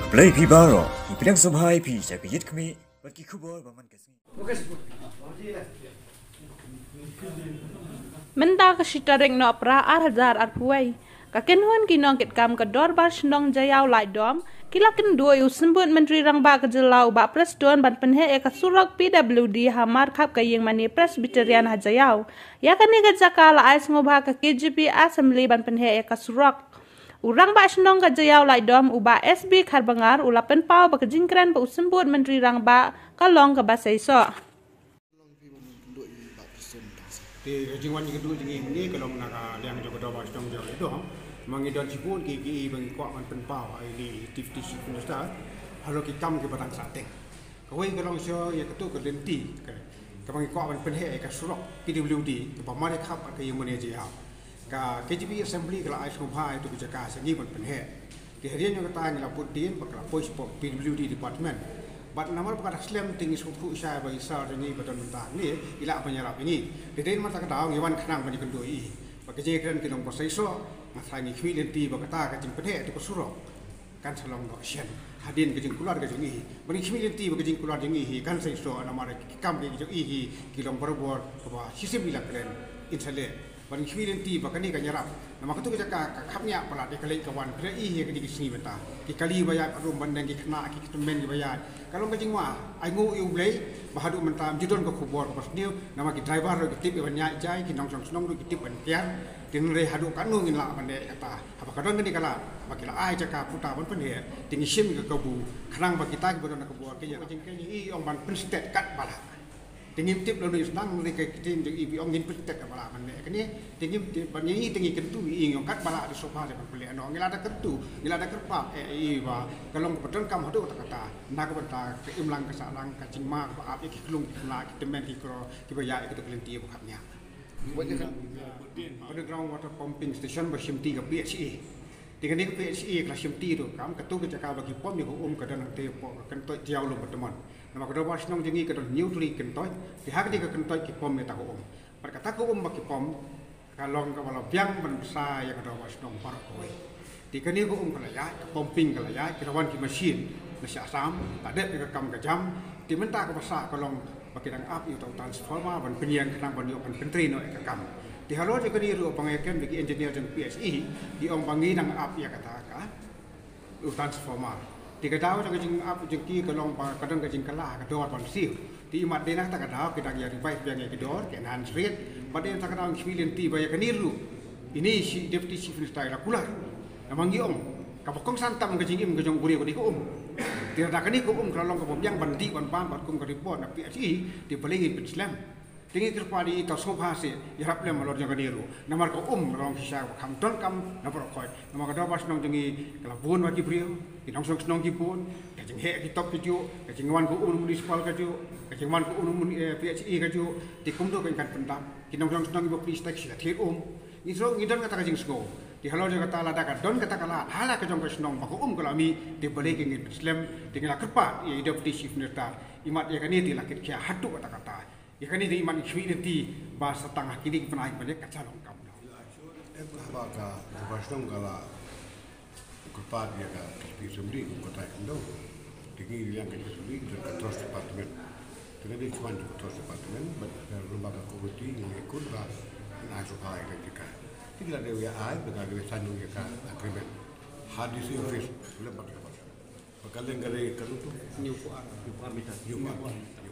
Play Pibaro, Ipidang Subhai Pi, Sakit Kami, but Kikubo, Baman Kasmi. Menda ka shitaring no pra arhazar arpuai. Kakenhuan kinong kitkam ka dorbar shnong jayaw lai dom. Kilakin dua usembut menteri rang ba kejelau ba presiden ban penhe eka surak PWD hamar kap kayeng mani Presbyterian hajayaw. Ya kani gajaka la ais ngobha ka KGP Assembly ban penhe eka surak. Urang ba shnong ka jayaw lai dom uba SB karbangar ulapen pau ba kejingkran ba usembut menteri rang ba kalong ka basaiso. Di jingwan yang kedua jingin ini kalau nak liang juga dah bahas tentang jauh itu, mengidon cipun kiki bagi kuat man penpau ini tifti cipun dah, kalau kita mungkin batang sate. Kau ini kalau saya yang kedua kelenti, kalau bagi kuat man penhe ke surok PWD, ke pamare kap ke yang mana je hal. Ke KGP Assembly kalau ais kumpai itu bicara segi man penhe. Kehadiran yang kita ni lapor dia, bakal pois PWD Department. Bat nama perkara Islam tinggi suku saya bagi sah ini betul mentah ni ilah penyerap ini. Jadi mata kedau ngiwan kenang banyak kendui. Bagi jekan kinong prosesor masa ini kuilenti berkata kacing pedek itu kesurok kan selong doksian hadin kacing keluar kacing ini. Bagi kuilenti bagi kacing keluar ini kan sesuatu nama rekam kacing ini kilong berbor bahwa sistem ilah keren insalah. Bagi kuilenti bagi ni kanyarap. Nama ketu kejaka kapnya pelat ikalai kawan kira ke di sini beta. Kali bayar rum bandang kena temen bayar. Kalau kacing mah aingu iu blay bahadu mentam judon ke kubur pas dia nama ki driver ke tip banyak jai ki nong song ki tip ban kian tin re hadu kanu ngin la bande kata apa kadon ni kala bakila ai jaka puta ban pen he tingi sim ke kebu kenang bagi kita ki bodon ke kubur ki kacing ke i ong ban prestet kat bala tinggi tip lalu senang mereka kita jadi ibu orang ingin petek apa lah mana? Kini tinggi banyak tinggi kentu ingin kat balak di sofa saya beli. Ano ngila ada kentu, ngila ada kerpak. Iba kalau betul kamu tu kata nak betul keimlang kesalang kacing mak apa iklung nak kita main kikro kita ya kita kelinti bukanya. Underground water pumping station bersimti ke PHE. Dengan ini PHE kelas simti tu, kamu ketu kecakap bagi pom yang kadang nanti kentut jauh lu berteman. Nama kedua senang jengi kedua neutri kentut, pihak dia kentut ki pom yang tahu Berkata ku bagi pom kalau biang berbesar yang kedua senang parak koi. Di kini ku kelaya, pumping kelaya, kirawan ki mesin, mesin asam, ada kam kejam, diminta ke besar kalau bagi dang up itu transformer ban penyian kenang ban yo pentri no ekam. Di halo je kini ru pangaken bagi engineer dan PSE di ong bangi dang up ya kata ka transformer. Di kedau tak jing up jengki kalau kadang jing kalah kedor ban siu. Di mat dena tak kedau kita ya revive yang kedor kenan street. Badai tak kedau experience ti baya kini ru. Ini si deputy chief minister kula. Namangi om kapokong santam kejing im kejong guri ko om. Tidak ada kini ko kalau ko yang bandi ban ban bat kum ko report na PSE di paling Islam. Tinggi kerpadi itu sofa sih, ya raplem malor jangan niru. Namar ko rong kisah kam ton kam namar koi. Nama kada pas nong jengi kelabun bagi beliau, kinong song senong kipun, kacing he kitop kiju, kacing wan ko municipal kaju, kacing wan ko PHE kaju, tikum tu kan pendam, kinong song senong ibu police taxi akhir Isro ngidon kata kacing sego. Di halau jaga tala dakat don kata kala hala kacong senong bako kalami di balik ingin Islam tinggal kerpa, ya hidup di chief minister, imat ya kan ini dilakit kia hatu kata-kata. Ikan ini iman kuilenti bahasa tengah kini pernah banyak kacalong kamu. Apakah pasang kalau kepada dia kan sendiri kota itu tinggi yang kita sendiri kita terus departemen. Jadi dia cuma terus departemen, lembaga komite yang ikut bah nasional kita. Tidak ada yang ada dengan sanjung kita agreement. Hadis office lembaga apa? Bakalan gare kalau tu New Puan, New